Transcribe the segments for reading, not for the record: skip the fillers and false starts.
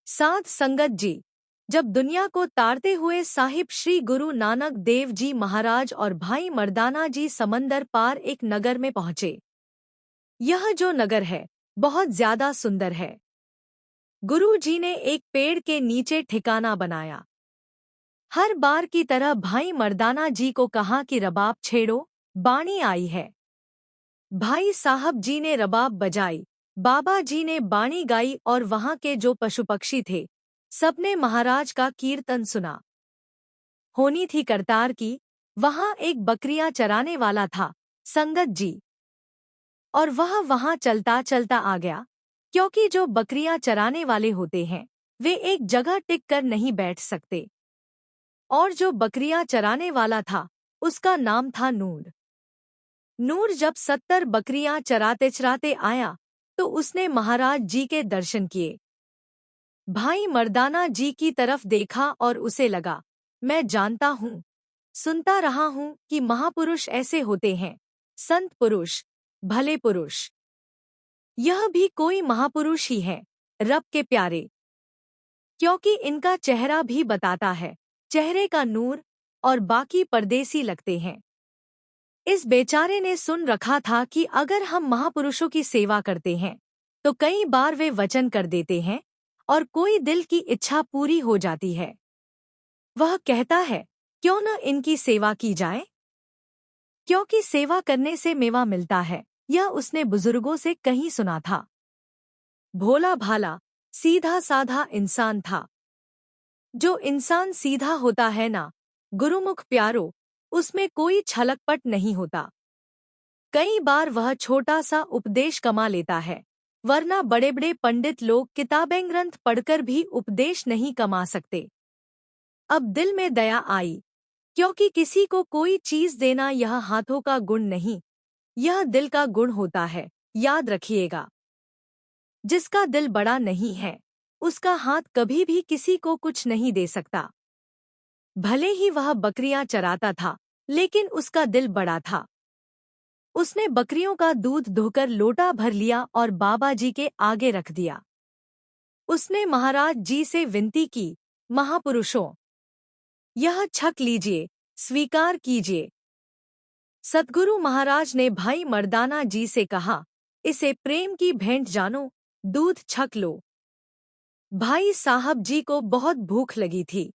साध संगत जी। जब दुनिया को तारते हुए साहिब श्री गुरु नानक देव जी महाराज और भाई मर्दाना जी समंदर पार एक नगर में पहुंचे। यह जो नगर है बहुत ज्यादा सुंदर है। गुरु जी ने एक पेड़ के नीचे ठिकाना बनाया। हर बार की तरह भाई मर्दाना जी को कहा कि रबाब छेड़ो, बाणी आई है। भाई साहब जी ने रबाब बजाई, बाबा जी ने बाणी गाई और वहां के जो पशु पक्षी थे सबने महाराज का कीर्तन सुना। होनी थी करतार की। वहां एक बकरियां चराने वाला था संगत जी, और वह वहां चलता चलता आ गया, क्योंकि जो बकरियां चराने वाले होते हैं वे एक जगह टिक कर नहीं बैठ सकते। और जो बकरियां चराने वाला था उसका नाम था नूर। नूर जब 70 बकरियां चराते चराते आया तो उसने महाराज जी के दर्शन किए। भाई मर्दाना जी की तरफ देखा और उसे लगा, मैं जानता हूँ, सुनता रहा हूँ कि महापुरुष ऐसे होते हैं, संत पुरुष, भले पुरुष। यह भी कोई महापुरुष ही है, रब के प्यारे, क्योंकि इनका चेहरा भी बताता है, चेहरे का नूर, और बाकी परदेसी लगते हैं। इस बेचारे ने सुन रखा था कि अगर हम महापुरुषों की सेवा करते हैं तो कई बार वे वचन कर देते हैं और कोई दिल की इच्छा पूरी हो जाती है। वह कहता है, क्यों न इनकी सेवा की जाए, क्योंकि सेवा करने से मेवा मिलता है। यह उसने बुजुर्गों से कहीं सुना था। भोला भाला सीधा साधा इंसान था। जो इंसान सीधा होता है ना, गुरुमुख प्यारो, उसमें कोई छलकपट नहीं होता। कई बार वह छोटा सा उपदेश कमा लेता है, वरना बड़े बड़े पंडित लोग किताबें ग्रंथ पढ़कर भी उपदेश नहीं कमा सकते। अब दिल में दया आई, क्योंकि किसी को कोई चीज देना यह हाथों का गुण नहीं, यह दिल का गुण होता है। याद रखिएगा, जिसका दिल बड़ा नहीं है उसका हाथ कभी भी किसी को कुछ नहीं दे सकता। भले ही वह बकरियां चराता था, लेकिन उसका दिल बड़ा था। उसने बकरियों का दूध धोकर लोटा भर लिया और बाबा जी के आगे रख दिया। उसने महाराज जी से विनती की, महापुरुषों, यह छक लीजिए, स्वीकार कीजिए। सद्गुरु महाराज ने भाई मर्दाना जी से कहा, इसे प्रेम की भेंट जानो, दूध छक लो। भाई साहब जी को बहुत भूख लगी थी।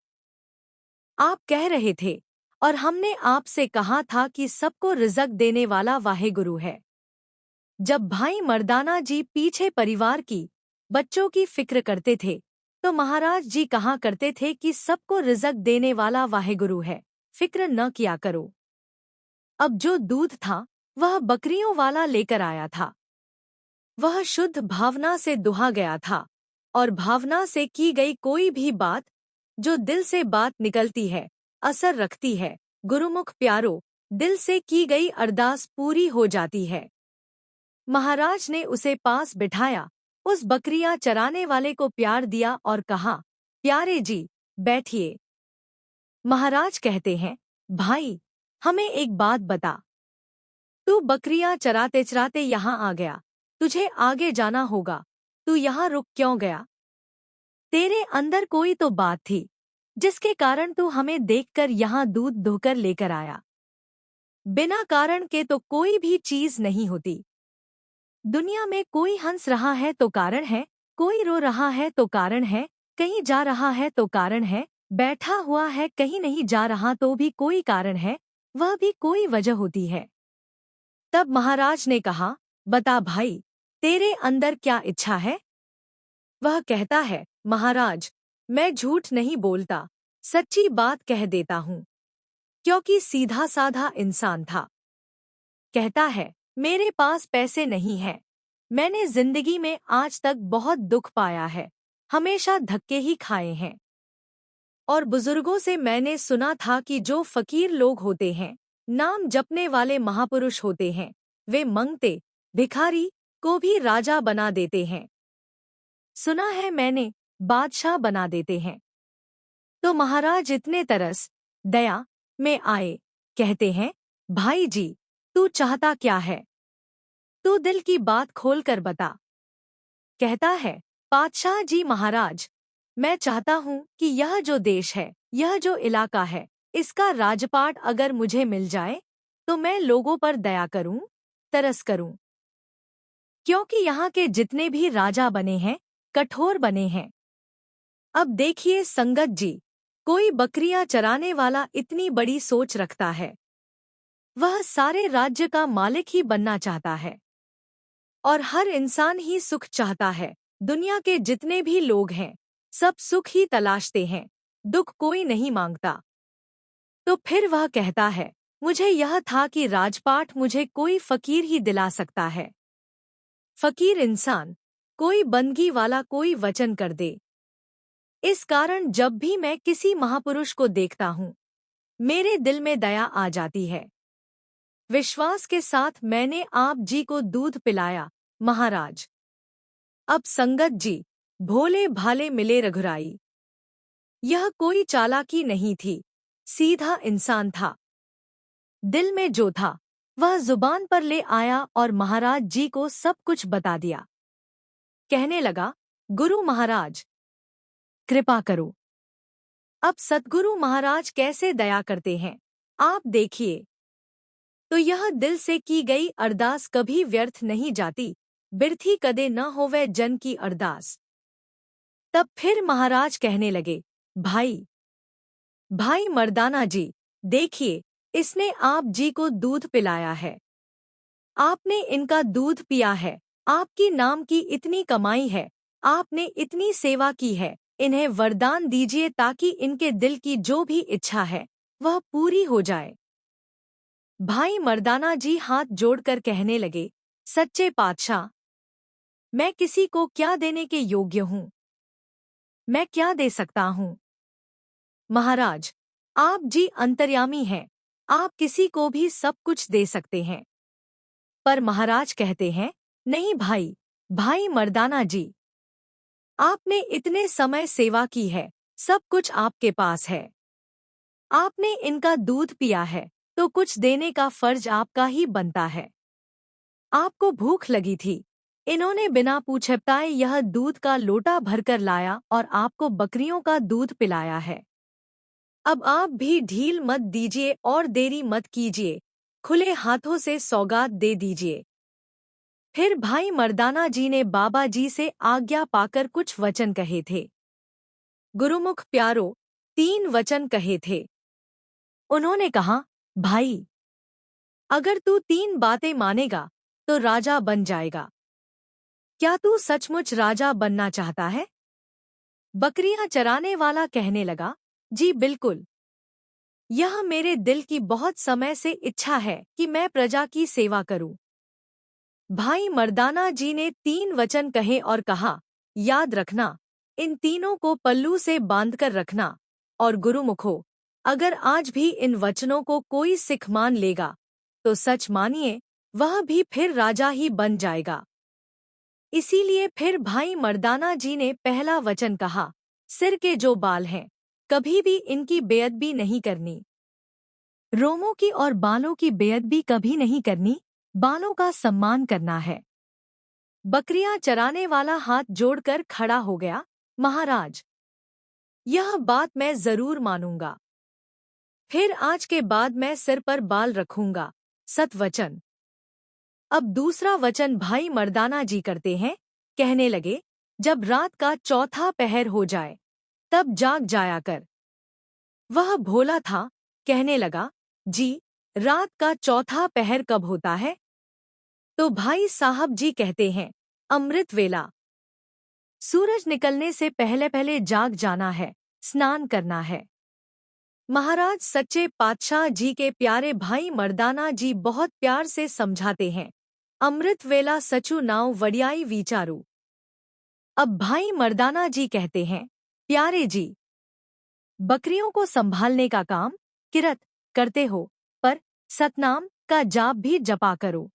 आप कह रहे थे, और हमने आपसे कहा था कि सबको रिज़्क देने वाला वाहेगुरु है। जब भाई मर्दाना जी पीछे परिवार की, बच्चों की फिक्र करते थे तो महाराज जी कहा करते थे कि सबको रिज़्क देने वाला वाहेगुरु है, फिक्र न किया करो। अब जो दूध था वह बकरियों वाला लेकर आया था। वह शुद्ध भावना से दुहा गया था, और भावना से की गई कोई भी बात, जो दिल से बात निकलती है, असर रखती है। गुरुमुख प्यारो, दिल से की गई अरदास पूरी हो जाती है। महाराज ने उसे पास बिठाया, उस बकरियां चराने वाले को प्यार दिया और कहा, प्यारे जी, बैठिए। महाराज कहते हैं, भाई, हमें एक बात बता। तू बकरियां चराते चराते यहाँ आ गया, तुझे आगे जाना होगा, तू यहाँ रुक क्यों गया? तेरे अंदर कोई तो बात थी जिसके कारण तू हमें देखकर यहाँ दूध धोकर लेकर आया। बिना कारण के तो कोई भी चीज नहीं होती। दुनिया में कोई हंस रहा है तो कारण है, कोई रो रहा है तो कारण है, कहीं जा रहा है तो कारण है, बैठा हुआ है कहीं नहीं जा रहा तो भी कोई कारण है, वह भी कोई वजह होती है। तब महाराज ने कहा, बता भाई, तेरे अंदर क्या इच्छा है? वह कहता है, महाराज, मैं झूठ नहीं बोलता, सच्ची बात कह देता हूँ, क्योंकि सीधा साधा इंसान था। कहता है, मेरे पास पैसे नहीं हैं, मैंने जिंदगी में आज तक बहुत दुख पाया है, हमेशा धक्के ही खाए हैं। और बुजुर्गों से मैंने सुना था कि जो फकीर लोग होते हैं, नाम जपने वाले महापुरुष होते हैं, वे मंगते भिखारी को भी राजा बना देते हैं। सुना है मैंने, बादशाह बना देते हैं। तो महाराज इतने तरस दया में आए, कहते हैं, भाई जी, तू चाहता क्या है? तू दिल की बात खोल कर बता। कहता है, पातशाह जी महाराज, मैं चाहता हूँ कि यह जो देश है, यह जो इलाका है, इसका राजपाट अगर मुझे मिल जाए तो मैं लोगों पर दया करूं, तरस करूं। क्योंकि यहाँ के जितने भी राजा बने हैं, कठोर बने हैं। अब देखिए संगत जी, कोई बकरियां चराने वाला इतनी बड़ी सोच रखता है। वह सारे राज्य का मालिक ही बनना चाहता है और हर इंसान ही सुख चाहता है। दुनिया के जितने भी लोग हैं, सब सुख ही तलाशते हैं, दुख कोई नहीं मांगता। तो फिर वह कहता है, मुझे यह था कि राजपाट मुझे कोई फकीर ही दिला सकता है। फकीर इंसान, कोई बंदगी वाला कोई वचन कर दे। इस कारण जब भी मैं किसी महापुरुष को देखता हूँ, मेरे दिल में दया आ जाती है। विश्वास के साथ मैंने आप जी को दूध पिलाया, महाराज। अब संगत जी, भोले भाले मिले रघुराई। यह कोई चालाकी नहीं थी, सीधा इंसान था। दिल में जो था, वह जुबान पर ले आया और महाराज जी को सब कुछ बता दिया। कहने लगा, गुरु महाराज, कृपा करो। अब सतगुरु महाराज कैसे दया करते हैं, आप देखिए। तो यह दिल से की गई अरदास कभी व्यर्थ नहीं जाती, बिरथी कदे न होवे जन की अरदास। तब फिर महाराज कहने लगे, भाई भाई मर्दाना जी, देखिए, इसने आप जी को दूध पिलाया है। आपने इनका दूध पिया है, आपकी नाम की इतनी कमाई है, आपने इतनी सेवा की है, इन्हें वरदान दीजिए ताकि इनके दिल की जो भी इच्छा है वह पूरी हो जाए। भाई मर्दाना जी हाथ जोड़कर कहने लगे, सच्चे पातशाह, मैं किसी को क्या देने के योग्य हूँ? मैं क्या दे सकता हूँ? महाराज, आप जी अंतर्यामी हैं, आप किसी को भी सब कुछ दे सकते हैं। पर महाराज कहते हैं, नहीं भाई, भाई मर्दाना जी, आपने इतने समय सेवा की है, सब कुछ आपके पास है। आपने इनका दूध पिया है, तो कुछ देने का फर्ज आपका ही बनता है। आपको भूख लगी थी, इन्होंने बिना पूछे बताए यह दूध का लोटा भरकर लाया और आपको बकरियों का दूध पिलाया है। अब आप भी ढील मत दीजिए और देरी मत कीजिए, खुले हाथों से सौगात दे दीजिए। फिर भाई मर्दाना जी ने बाबा जी से आज्ञा पाकर कुछ वचन कहे थे। गुरुमुख प्यारो, 3 वचन कहे थे। उन्होंने कहा, भाई, अगर तू 3 बातें मानेगा तो राजा बन जाएगा। क्या तू सचमुच राजा बनना चाहता है? बकरियां चराने वाला कहने लगा, जी बिल्कुल। यह मेरे दिल की बहुत समय से इच्छा है कि मैं प्रजा की सेवा करूं। भाई मर्दाना जी ने 3 वचन कहे और कहा, याद रखना, इन तीनों को पल्लू से बांधकर रखना। और गुरुमुखो, अगर आज भी इन वचनों को कोई सिख मान लेगा तो सच मानिए, वह भी फिर राजा ही बन जाएगा। इसीलिए फिर भाई मर्दाना जी ने पहला वचन कहा, सिर के जो बाल हैं, कभी भी इनकी बेअदबी नहीं करनी। रोमों की और बालों की बेअदबी कभी नहीं करनी, बालों का सम्मान करना है। बकरियां चराने वाला हाथ जोड़कर खड़ा हो गया, महाराज, यह बात मैं जरूर मानूंगा। फिर आज के बाद मैं सिर पर बाल रखूंगा, सतवचन। अब दूसरा वचन भाई मर्दाना जी करते हैं, कहने लगे, जब रात का चौथा पहर हो जाए, तब जाग जाया कर। वह भोला था, कहने लगा, जी, रात का चौथा पहर कब होता है? तो भाई साहब जी कहते हैं, अमृत वेला। सूरज निकलने से पहले पहले जाग जाना है, स्नान करना है। महाराज सच्चे पातशाह जी के प्यारे भाई मर्दाना जी बहुत प्यार से समझाते हैं, अमृत वेला सचु नाव वडियाई विचारू। अब भाई मर्दाना जी कहते हैं, प्यारे जी, बकरियों को संभालने का काम किरत करते हो, पर सतनाम का जाप भी जपा करो।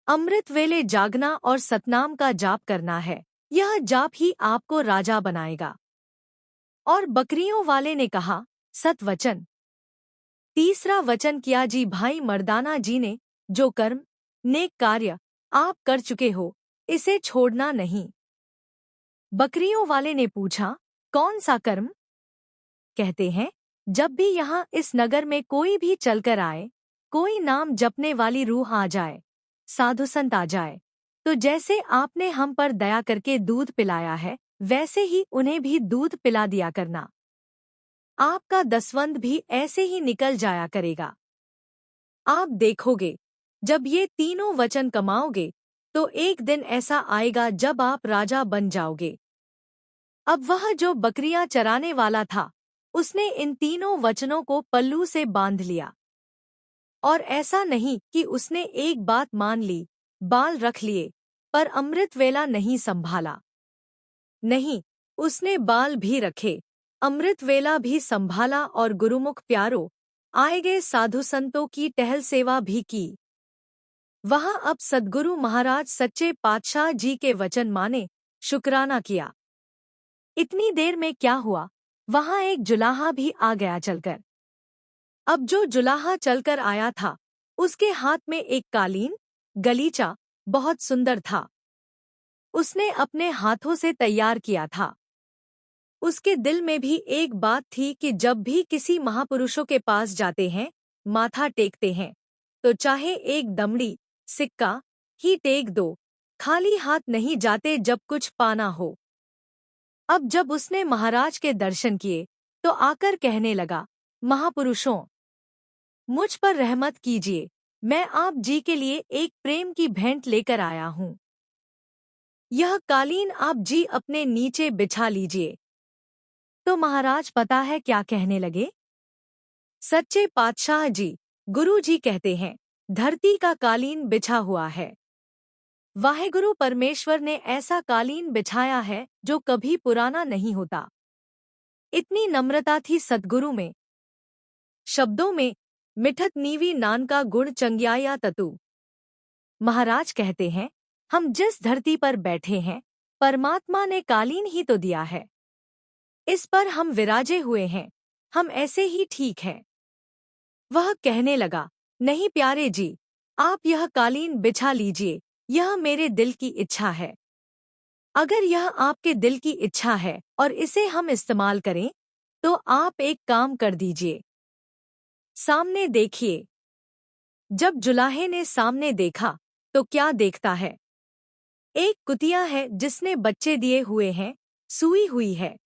अमृत वेले जागना और सतनाम का जाप करना है, यह जाप ही आपको राजा बनाएगा। और बकरियों वाले ने कहा, सतवचन। तीसरा वचन किया जी भाई मर्दाना जी ने, जो कर्म नेक कार्य आप कर चुके हो, इसे छोड़ना नहीं। बकरियों वाले ने पूछा, कौन सा कर्म? कहते हैं, जब भी यहाँ इस नगर में कोई भी चलकर आए, कोई नाम जपने वाली रूह आ जाए, साधु संत आ जाए, तो जैसे आपने हम पर दया करके दूध पिलाया है, वैसे ही उन्हें भी दूध पिला दिया करना। आपका दसवंध भी ऐसे ही निकल जाया करेगा। आप देखोगे, जब ये तीनों वचन कमाओगे, तो एक दिन ऐसा आएगा जब आप राजा बन जाओगे। अब वह जो बकरियां चराने वाला था, उसने इन तीनों वचनों को पल्लू से बांध लिया। और ऐसा नहीं कि उसने एक बात मान ली, बाल रख लिए, पर अमृत वेला नहीं संभाला। नहीं, उसने बाल भी रखे, अमृत वेला भी संभाला और गुरुमुख प्यारो आए गए साधु संतों की टहल सेवा भी की। वहां अब सद्गुरु महाराज सच्चे पातशाह जी के वचन माने, शुक्राना किया। इतनी देर में क्या हुआ, वहां एक जुलाहा भी आ गया चलकर। अब जो जुलाहा चलकर आया था, उसके हाथ में एक कालीन, गलीचा, बहुत सुंदर था। उसने अपने हाथों से तैयार किया था। उसके दिल में भी एक बात थी कि जब भी किसी महापुरुषों के पास जाते हैं, माथा टेकते हैं, तो चाहे एक दमड़ी, सिक्का ही टेक दो, खाली हाथ नहीं जाते जब कुछ पाना हो। अब जब उसने महाराज के दर्शन किए, तो आकर कहने लगा, महापुरुषों, मुझ पर रहमत कीजिए, मैं आप जी के लिए एक प्रेम की भेंट लेकर आया हूँ। यह कालीन आप जी अपने नीचे बिछा लीजिए। तो महाराज पता है क्या कहने लगे? सच्चे पातशाह जी, गुरु जी कहते हैं, धरती का कालीन बिछा हुआ है। वाहेगुरु परमेश्वर ने ऐसा कालीन बिछाया है जो कभी पुराना नहीं होता। इतनी नम्रता थी सद्गुरु में। शब्दों में मिठत नीवी नान का गुण चंग्याया ततु। महाराज कहते हैं, हम जिस धरती पर बैठे हैं, परमात्मा ने कालीन ही तो दिया है। इस पर हम विराजे हुए हैं, हम ऐसे ही ठीक हैं। वह कहने लगा, नहीं प्यारे जी, आप यह कालीन बिछा लीजिए, यह मेरे दिल की इच्छा है। अगर यह आपके दिल की इच्छा है और इसे हम इस्तेमाल करें, तो आप एक काम कर दीजिए। सामने देखिए। जब जुलाहे ने सामने देखा, तो क्या देखता है? एक कुतिया है जिसने बच्चे दिए हुए हैं, सूई हुई है।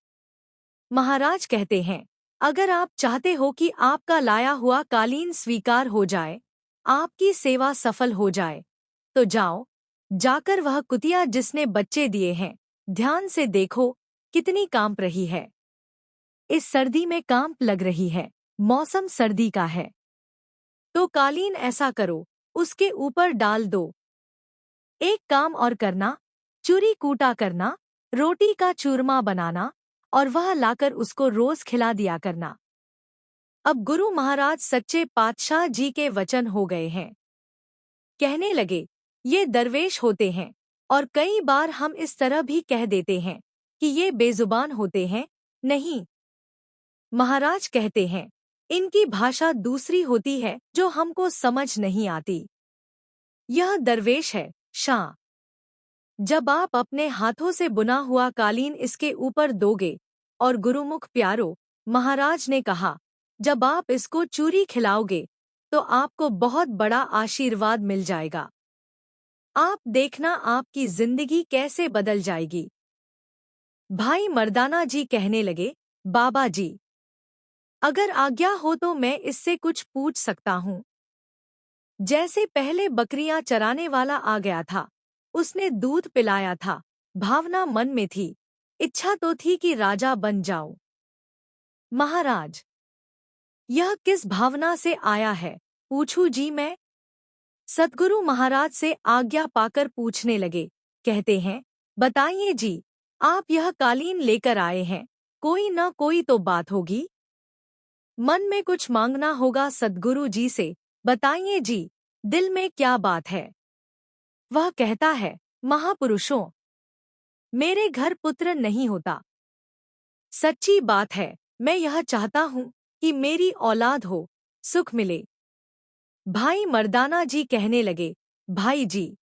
महाराज कहते हैं, अगर आप चाहते हो कि आपका लाया हुआ कालीन स्वीकार हो जाए, आपकी सेवा सफल हो जाए, तो जाओ, जाकर वह कुतिया जिसने बच्चे दिए हैं, ध्यान से देखो, कितनी कांप रही है। इस सर्दी में कांप लग रही है, मौसम सर्दी का है। तो कालीन ऐसा करो, उसके ऊपर डाल दो। एक काम और करना, चूरी कूटा करना, रोटी का चूरमा बनाना, और वह लाकर उसको रोज खिला दिया करना। अब गुरु महाराज सच्चे पातशाह जी के वचन हो गए हैं। कहने लगे, ये दरवेश होते हैं, और कई बार हम इस तरह भी कह देते हैं कि ये बेजुबान होते हैं। नहीं, महाराज कहते हैं, इनकी भाषा दूसरी होती है जो हमको समझ नहीं आती। यह दरवेश है, शाह। जब आप अपने हाथों से बुना हुआ कालीन इसके ऊपर दोगे, और गुरुमुख प्यारो, महाराज ने कहा, जब आप इसको चूरी खिलाओगे, तो आपको बहुत बड़ा आशीर्वाद मिल जाएगा। आप देखना आपकी जिंदगी कैसे बदल जाएगी। भाई मर्दाना जी कहने लगे, बाबा जी, अगर आज्ञा हो तो मैं इससे कुछ पूछ सकता हूँ। जैसे पहले बकरियां चराने वाला आ गया था, उसने दूध पिलाया था, भावना मन में थी, इच्छा तो थी कि राजा बन जाऊं। महाराज, यह किस भावना से आया है, पूछूं जी मैं? सद्गुरु महाराज से आज्ञा पाकर पूछने लगे। कहते हैं, बताइए जी, आप यह कालीन लेकर आए हैं, कोई न कोई तो बात होगी। मन में कुछ मांगना होगा सद्गुरु जी से, बताइए जी, दिल में क्या बात है? वह कहता है, महापुरुषों, मेरे घर पुत्र नहीं होता। सच्ची बात है, मैं यह चाहता हूँ कि मेरी औलाद हो, सुख मिले। भाई मर्दाना जी कहने लगे, भाई जी,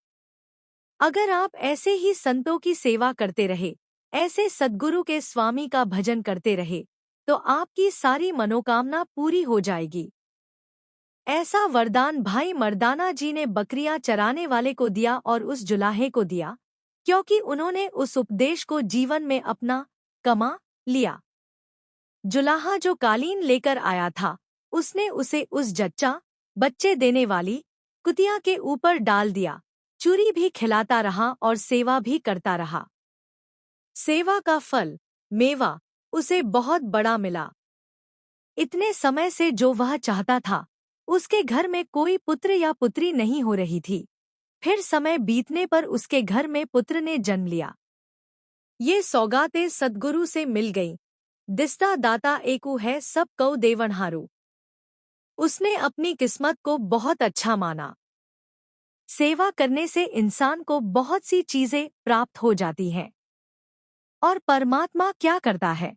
अगर आप ऐसे ही संतों की सेवा करते रहे, ऐसे सद्गुरु के स्वामी का भजन करते रहे तो आपकी सारी मनोकामना पूरी हो जाएगी। ऐसा वरदान भाई मर्दाना जी ने बकरियां चराने वाले को दिया और उस जुलाहे को दिया, क्योंकि उन्होंने उस उपदेश को जीवन में अपना कमा लिया। जुलाहा जो कालीन लेकर आया था, उसने उसे उस जच्चा बच्चे देने वाली कुतिया के ऊपर डाल दिया, चूरी भी खिलाता रहा और सेवा भी करता रहा। सेवा का फल मेवा उसे बहुत बड़ा मिला। इतने समय से जो वह चाहता था, उसके घर में कोई पुत्र या पुत्री नहीं हो रही थी। फिर समय बीतने पर उसके घर में पुत्र ने जन्म लिया। ये सौगातें सद्गुरु से मिल गईं। दिस्ता दाता एकू है सब कौ देवनहारू। उसने अपनी किस्मत को बहुत अच्छा माना। सेवा करने से इंसान को बहुत सी चीजें प्राप्त हो जाती हैं। और परमात्मा क्या करता है?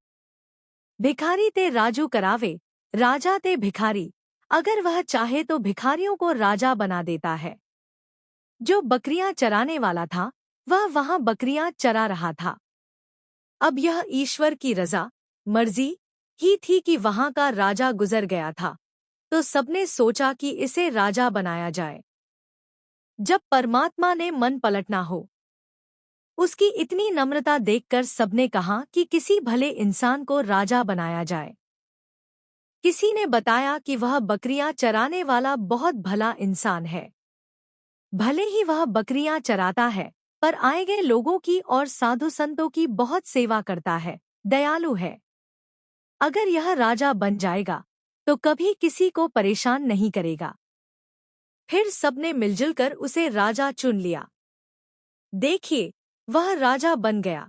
भिखारी ते राजू करावे, राजा ते भिखारी। अगर वह चाहे तो भिखारियों को राजा बना देता है। जो बकरियां चराने वाला था, वह वहां बकरियां चरा रहा था। अब यह ईश्वर की रजा मर्जी ही थी कि वहां का राजा गुजर गया था, तो सबने सोचा कि इसे राजा बनाया जाए। जब परमात्मा ने मन पलटना हो, उसकी इतनी नम्रता देखकर सबने कहा कि किसी भले इंसान को राजा बनाया जाए। किसी ने बताया कि वह बकरियां चराने वाला बहुत भला इंसान है। भले ही वह बकरियां चराता है, पर आए गए लोगों की और साधु संतों की बहुत सेवा करता है, दयालु है। अगर यह राजा बन जाएगा तो कभी किसी को परेशान नहीं करेगा। फिर सबने मिलजुल कर उसे राजा चुन लिया। देखिए, वह राजा बन गया।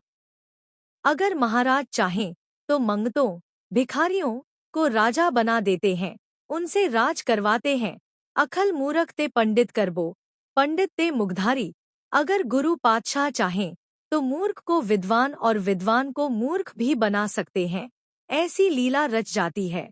अगर महाराज चाहें तो मंगतों, भिखारियों को राजा बना देते हैं, उनसे राज करवाते हैं। अखल मूरख ते पंडित करबो, पंडित ते मुग्धारी। अगर गुरु पातशाह चाहें तो मूर्ख को विद्वान और विद्वान को मूर्ख भी बना सकते हैं। ऐसी लीला रच जाती है।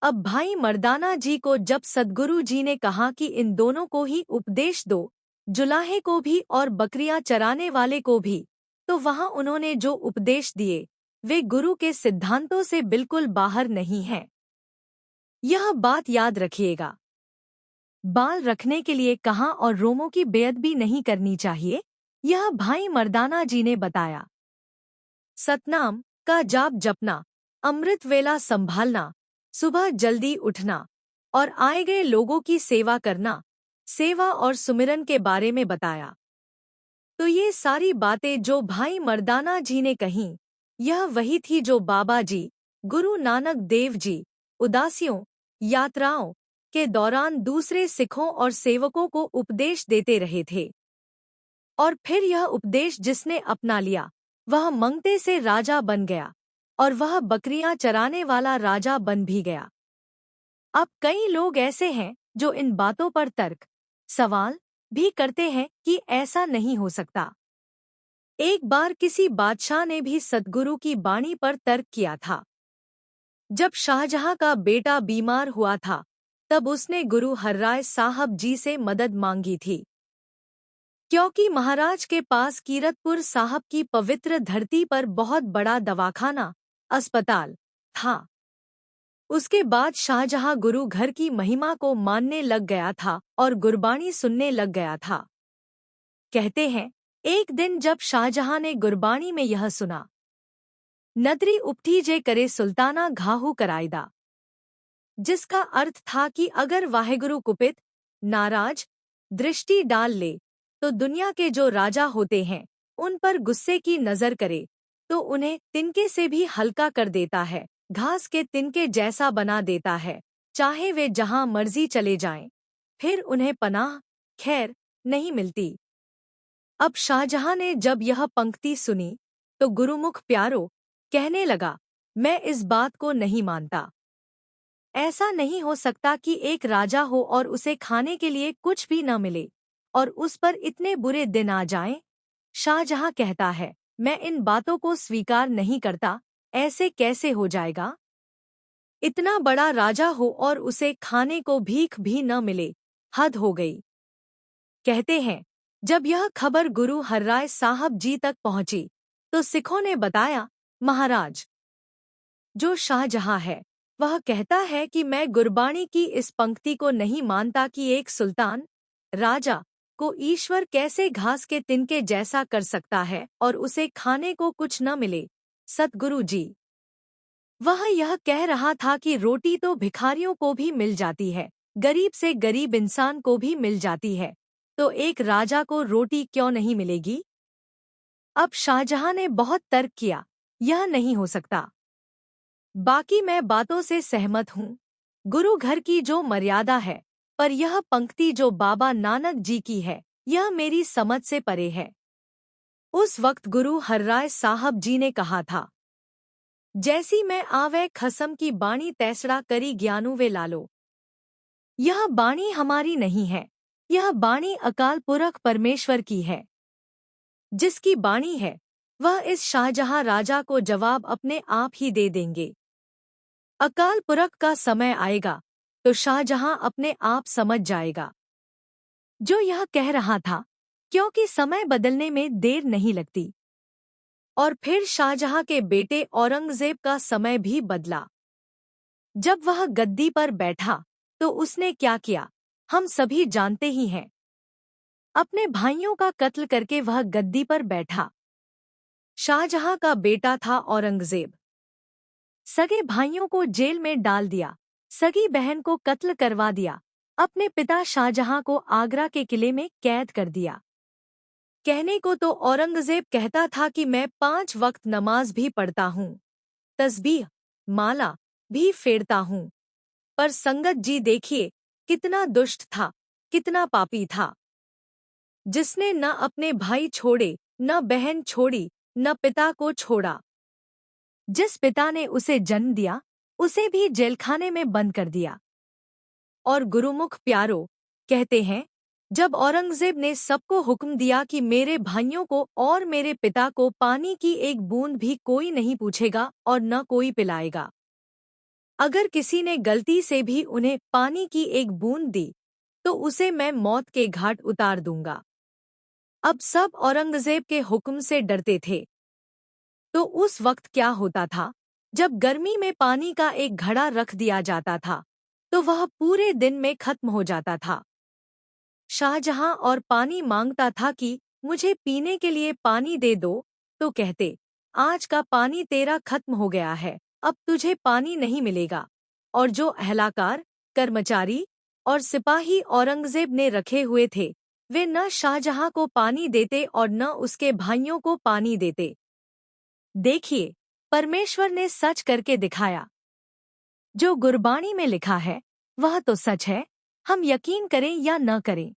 अब भाई मर्दाना जी को जब सद्गुरु जी ने कहा कि इन दोनों को ही उपदेश दो, जुलाहे को भी और बकरियां चराने वाले को भी, तो वहां उन्होंने जो उपदेश दिए वे गुरु के सिद्धांतों से बिल्कुल बाहर नहीं हैं। यह बात याद रखिएगा। बाल रखने के लिए कहाँ और रोमों की बेअदबी नहीं करनी चाहिए, यह भाई मर्दाना जी ने बताया। सतनाम का जाप जपना, अमृत वेला संभालना, सुबह जल्दी उठना और आए गए लोगों की सेवा करना, सेवा और सुमिरन के बारे में बताया। तो ये सारी बातें जो भाई मर्दाना जी ने कहीं, यह वही थी जो बाबा जी, गुरु नानक देव जी, उदासियों, यात्राओं के दौरान दूसरे सिखों और सेवकों को उपदेश देते रहे थे। और फिर यह उपदेश जिसने अपना लिया, वह मंगते से राजा बन गया और वह बकरियां चराने वाला राजा बन भी गया। अब कई लोग ऐसे हैं जो इन बातों पर तर्क सवाल भी करते हैं कि ऐसा नहीं हो सकता। एक बार किसी बादशाह ने भी सद्गुरु की बाणी पर तर्क किया था। जब शाहजहां का बेटा बीमार हुआ था, तब उसने गुरु हरराय साहब जी से मदद मांगी थी, क्योंकि महाराज के पास कीरतपुर साहब की पवित्र धरती पर बहुत बड़ा दवाखाना अस्पताल था। उसके बाद शाहजहां गुरु घर की महिमा को मानने लग गया था और गुरबाणी सुनने लग गया था। कहते हैं, एक दिन जब शाहजहां ने गुरबाणी में यह सुना, नदरी उपठी जे करे सुल्ताना घाहू करायदा, जिसका अर्थ था कि अगर वाहेगुरु कुपित, नाराज दृष्टि डाल ले तो दुनिया के जो राजा होते हैं उन पर गुस्से की नजर करे तो उन्हें तिनके से भी हल्का कर देता है, घास के तिनके जैसा बना देता है, चाहे वे जहां मर्जी चले जाएं, फिर उन्हें पनाह खैर नहीं मिलती। अब शाहजहां ने जब यह पंक्ति सुनी तो गुरुमुख प्यारो कहने लगा, मैं इस बात को नहीं मानता। ऐसा नहीं हो सकता कि एक राजा हो और उसे खाने के लिए कुछ भी न मिले और उस पर इतने बुरे दिन आ जाएं। शाहजहां कहता है, मैं इन बातों को स्वीकार नहीं करता। ऐसे कैसे हो जाएगा? इतना बड़ा राजा हो और उसे खाने को भीख भी न मिले, हद हो गई। कहते हैं, जब यह खबर गुरु हरराय साहब जी तक पहुंची तो सिखों ने बताया, महाराज, जो शाहजहां है वह कहता है कि मैं गुरबाणी की इस पंक्ति को नहीं मानता कि एक सुल्तान राजा को ईश्वर कैसे घास के तिनके जैसा कर सकता है और उसे खाने को कुछ न मिले। सतगुरु जी, वह यह कह रहा था कि रोटी तो भिखारियों को भी मिल जाती है, गरीब से गरीब इंसान को भी मिल जाती है, तो एक राजा को रोटी क्यों नहीं मिलेगी? अब शाहजहां ने बहुत तर्क किया, यह नहीं हो सकता। बाकी मैं बातों से सहमत हूँ, गुरु घर की जो मर्यादा है, पर यह पंक्ति जो बाबा नानक जी की है, यह मेरी समझ से परे है। उस वक्त गुरु हरराय साहब जी ने कहा था, जैसी मैं आवे खसम की बाणी तैसड़ा करी ज्ञानु वे लालो। यह बाणी हमारी नहीं है, यह बाणी अकाल पुरख परमेश्वर की है। जिसकी बाणी है वह इस शाहजहां राजा को जवाब अपने आप ही दे देंगे। अकाल पुरख का समय आएगा तो शाहजहां अपने आप समझ जाएगा जो यह कह रहा था, क्योंकि समय बदलने में देर नहीं लगती। और फिर शाहजहां के बेटे औरंगजेब का समय भी बदला। जब वह गद्दी पर बैठा तो उसने क्या किया, हम सभी जानते ही हैं। अपने भाइयों का कत्ल करके वह गद्दी पर बैठा। शाहजहां का बेटा था औरंगजेब। सगे भाइयों को जेल में डाल दिया, सगी बहन को कत्ल करवा दिया, अपने पिता शाहजहां को आगरा के किले में कैद कर दिया। कहने को तो औरंगजेब कहता था कि मैं 5 वक्त नमाज भी पढ़ता हूँ, तस्बीह माला भी फेरता हूँ, पर संगत जी देखिए कितना दुष्ट था, कितना पापी था, जिसने न अपने भाई छोड़े, न बहन छोड़ी, न पिता को छोड़ा। जिस पिता ने उसे जन्म दिया उसे भी जेलखाने में बंद कर दिया। और गुरुमुख प्यारो कहते हैं, जब औरंगजेब ने सबको हुक्म दिया कि मेरे भाइयों को और मेरे पिता को पानी की एक बूंद भी कोई नहीं पूछेगा और न कोई पिलाएगा। अगर किसी ने गलती से भी उन्हें पानी की एक बूंद दी तो उसे मैं मौत के घाट उतार दूंगा। अब सब औरंगजेब के हुक्म से डरते थे। तो उस वक्त क्या होता था, जब गर्मी में पानी का एक घड़ा रख दिया जाता था तो वह पूरे दिन में खत्म हो जाता था। शाहजहां और पानी मांगता था कि मुझे पीने के लिए पानी दे दो, तो कहते, आज का पानी तेरा खत्म हो गया है, अब तुझे पानी नहीं मिलेगा। और जो अहलाकार, कर्मचारी और सिपाही औरंगजेब ने रखे हुए थे, वे न शाहजहां को पानी देते और न उसके भाइयों को पानी देते। देखिए, परमेश्वर ने सच करके दिखाया। जो गुरबाणी में लिखा है वह तो सच है, हम यकीन करें या न करें।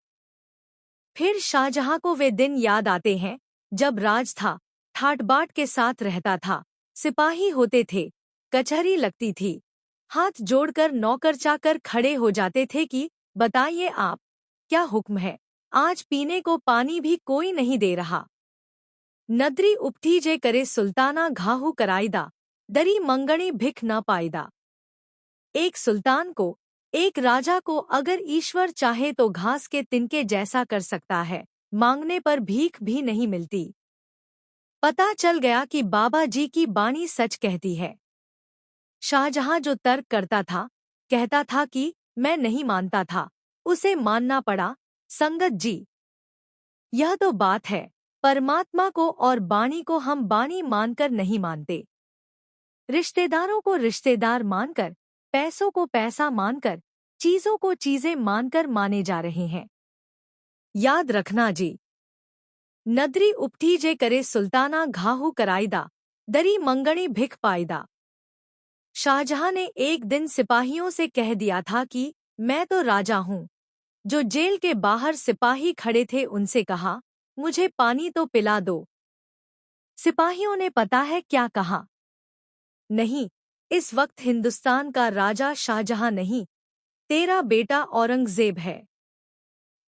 फिर शाहजहां को वे दिन याद आते हैं जब राज था, ठाट बाट के साथ रहता था, सिपाही होते थे, कचहरी लगती थी, हाथ जोड़कर नौकर चाकर खड़े हो जाते थे कि बताइए आप, क्या हुक्म है, आज पीने को पानी भी कोई नहीं दे रहा। नदरी उपठी जे करे सुल्ताना घाहू कराईदा, दरी मंगणी भिख न पाईदा। एक सुल्तान को, एक राजा को अगर ईश्वर चाहे तो घास के तिनके जैसा कर सकता है, मांगने पर भीख भी नहीं मिलती। पता चल गया कि बाबा जी की बाणी सच कहती है। शाहजहां जो तर्क करता था, कहता था कि मैं नहीं मानता था, उसे मानना पड़ा। संगत जी, यह तो बात है, परमात्मा को और बाणी को हम बाणी मानकर नहीं मानते। रिश्तेदारों को रिश्तेदार मानकर, पैसों को पैसा मानकर, चीजों को चीजें मानकर माने जा रहे हैं। याद रखना जी, नदरी उपठी जे करे सुल्ताना घाहू कराईदा, दरी मंगणी भिख पाईदा। शाहजहां ने एक दिन सिपाहियों से कह दिया था कि मैं तो राजा हूँ। जो जेल के बाहर सिपाही खड़े थे उनसे कहा, मुझे पानी तो पिला दो। सिपाहियों ने पता है क्या कहा? नहीं, इस वक्त हिंदुस्तान का राजा शाहजहां नहीं, तेरा बेटा औरंगजेब है।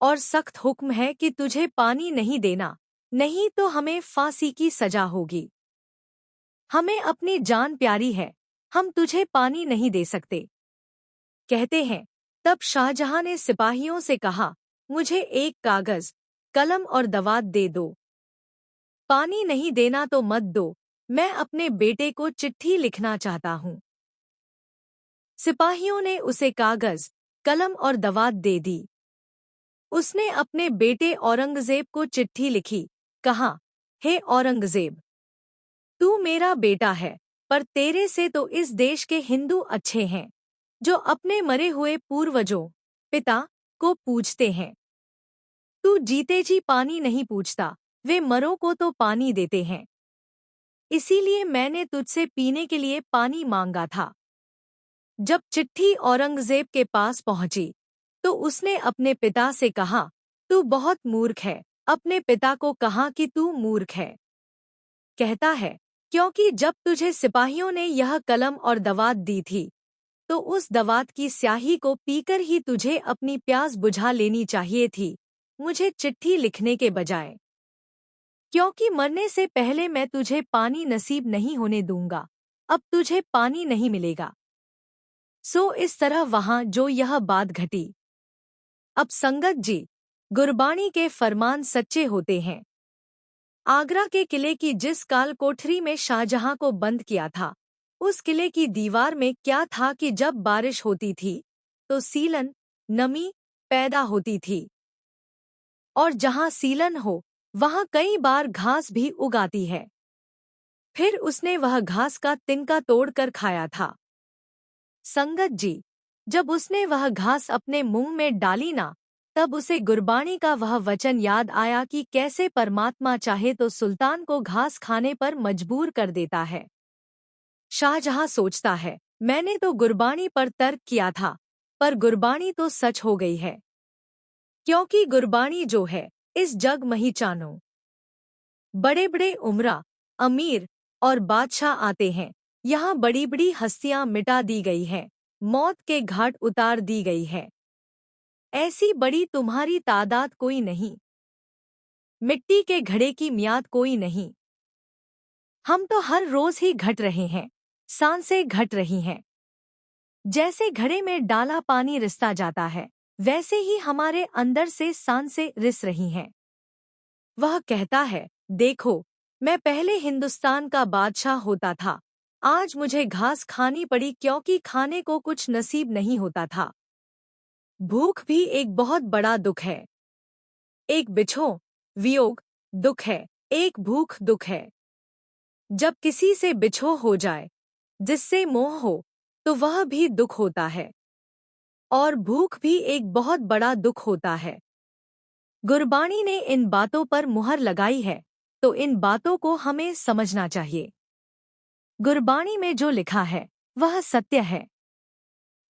और सख्त हुक्म है कि तुझे पानी नहीं देना, नहीं तो हमें फांसी की सजा होगी। हमें अपनी जान प्यारी है, हम तुझे पानी नहीं दे सकते। कहते हैं, तब शाहजहां ने सिपाहियों से कहा, मुझे एक कागज, कलम और दवात दे दो। पानी नहीं देना तो मत दो, मैं अपने बेटे को चिट्ठी लिखना चाहता हूँ। सिपाहियों ने उसे कागज, कलम और दवात दे दी। उसने अपने बेटे औरंगजेब को चिट्ठी लिखी, कहा, हे औरंगजेब, तू मेरा बेटा है, पर तेरे से तो इस देश के हिंदू अच्छे हैं, जो अपने मरे हुए पूर्वजों, पिता, को पूजते हैं। तू जीते जी पानी नहीं पूछता, वे मरों को तो पानी देते हैं। इसीलिए मैंने तुझसे पीने के लिए पानी मांगा था। जब चिट्ठी औरंगजेब के पास पहुंची, तो उसने अपने पिता से कहा, तू बहुत मूर्ख है। अपने पिता को कहा कि तू मूर्ख है। कहता है, क्योंकि जब तुझे सिपाहियों ने यह कलम और दवात दी थी, तो उस दवात की स्याही को पीकर ही तुझे अपनी प्यास बुझा लेनी चाहिए थी, मुझे चिट्ठी लिखने के बजाय। क्योंकि मरने से पहले मैं तुझे पानी नसीब नहीं होने दूंगा, अब तुझे पानी नहीं मिलेगा। सो इस तरह वहां जो यह बात घटी। अब संगत जी, गुरबाणी के फरमान सच्चे होते हैं। आगरा के किले की जिस काल कोठरी में शाहजहां को बंद किया था, उस किले की दीवार में क्या था कि जब बारिश होती थी, तो सीलन, नमी पैदा होती थी। और जहां सीलन हो, वहां कई बार घास भी उगाती है। फिर उसने वह घास का तिनका तोड़कर खाया था। संगत जी, जब उसने वह घास अपने मुंह में डाली ना, तब उसे गुरबाणी का वह वचन याद आया कि कैसे परमात्मा चाहे तो सुल्तान को घास खाने पर मजबूर कर देता है। शाहजहां सोचता है, मैंने तो गुरबाणी पर तर्क किया था, पर गुरबाणी तो सच हो गई है। क्योंकि गुरबाणी जो है, इस जग मही चानो। बड़े बड़े उमरा, अमीर और बादशाह आते हैं, यहाँ बड़ी बड़ी हस्तियां मिटा दी गई हैं, मौत के घाट उतार दी गई है। ऐसी बड़ी तुम्हारी तादाद कोई नहीं, मिट्टी के घड़े की मियाद कोई नहीं। हम तो हर रोज ही घट रहे हैं, सांसें घट रही हैं। जैसे घड़े में डाला पानी रिसता जाता है, वैसे ही हमारे अंदर से सांसें रिस रही हैं। वह कहता है, देखो, मैं पहले हिंदुस्तान का बादशाह होता था, आज मुझे घास खानी पड़ी क्योंकि खाने को कुछ नसीब नहीं होता था। भूख भी एक बहुत बड़ा दुख है। एक बिछो, वियोग, दुख है, एक भूख दुख है। जब किसी से बिछो हो जाए, जिससे मोह हो, तो वह भी दुख होता है। और भूख भी एक बहुत बड़ा दुख होता है। गुरबाणी ने इन बातों पर मुहर लगाई है, तो इन बातों को हमें समझना चाहिए। गुरबाणी में जो लिखा है, वह सत्य है।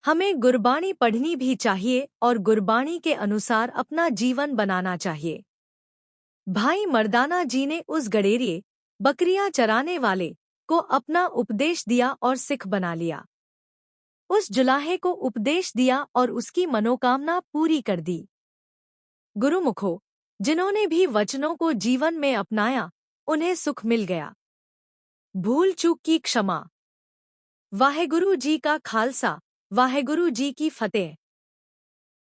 हमें गुरबाणी पढ़नी भी चाहिए और गुरबाणी के अनुसार अपना जीवन बनाना चाहिए। भाई मर्दाना जी ने उस गडेरिए, बकरियां चराने वाले को अपना उपदेश दिया और सिख बना लिया। उस जुलाहे को उपदेश दिया और उसकी मनोकामना पूरी कर दी। गुरुमुखो, जिन्होंने भी वचनों को जीवन में अपनाया, उन्हें सुख मिल गया। भूल चूक की क्षमा। वाहेगुरु जी का खालसा, वाहेगुरु जी की फतेह।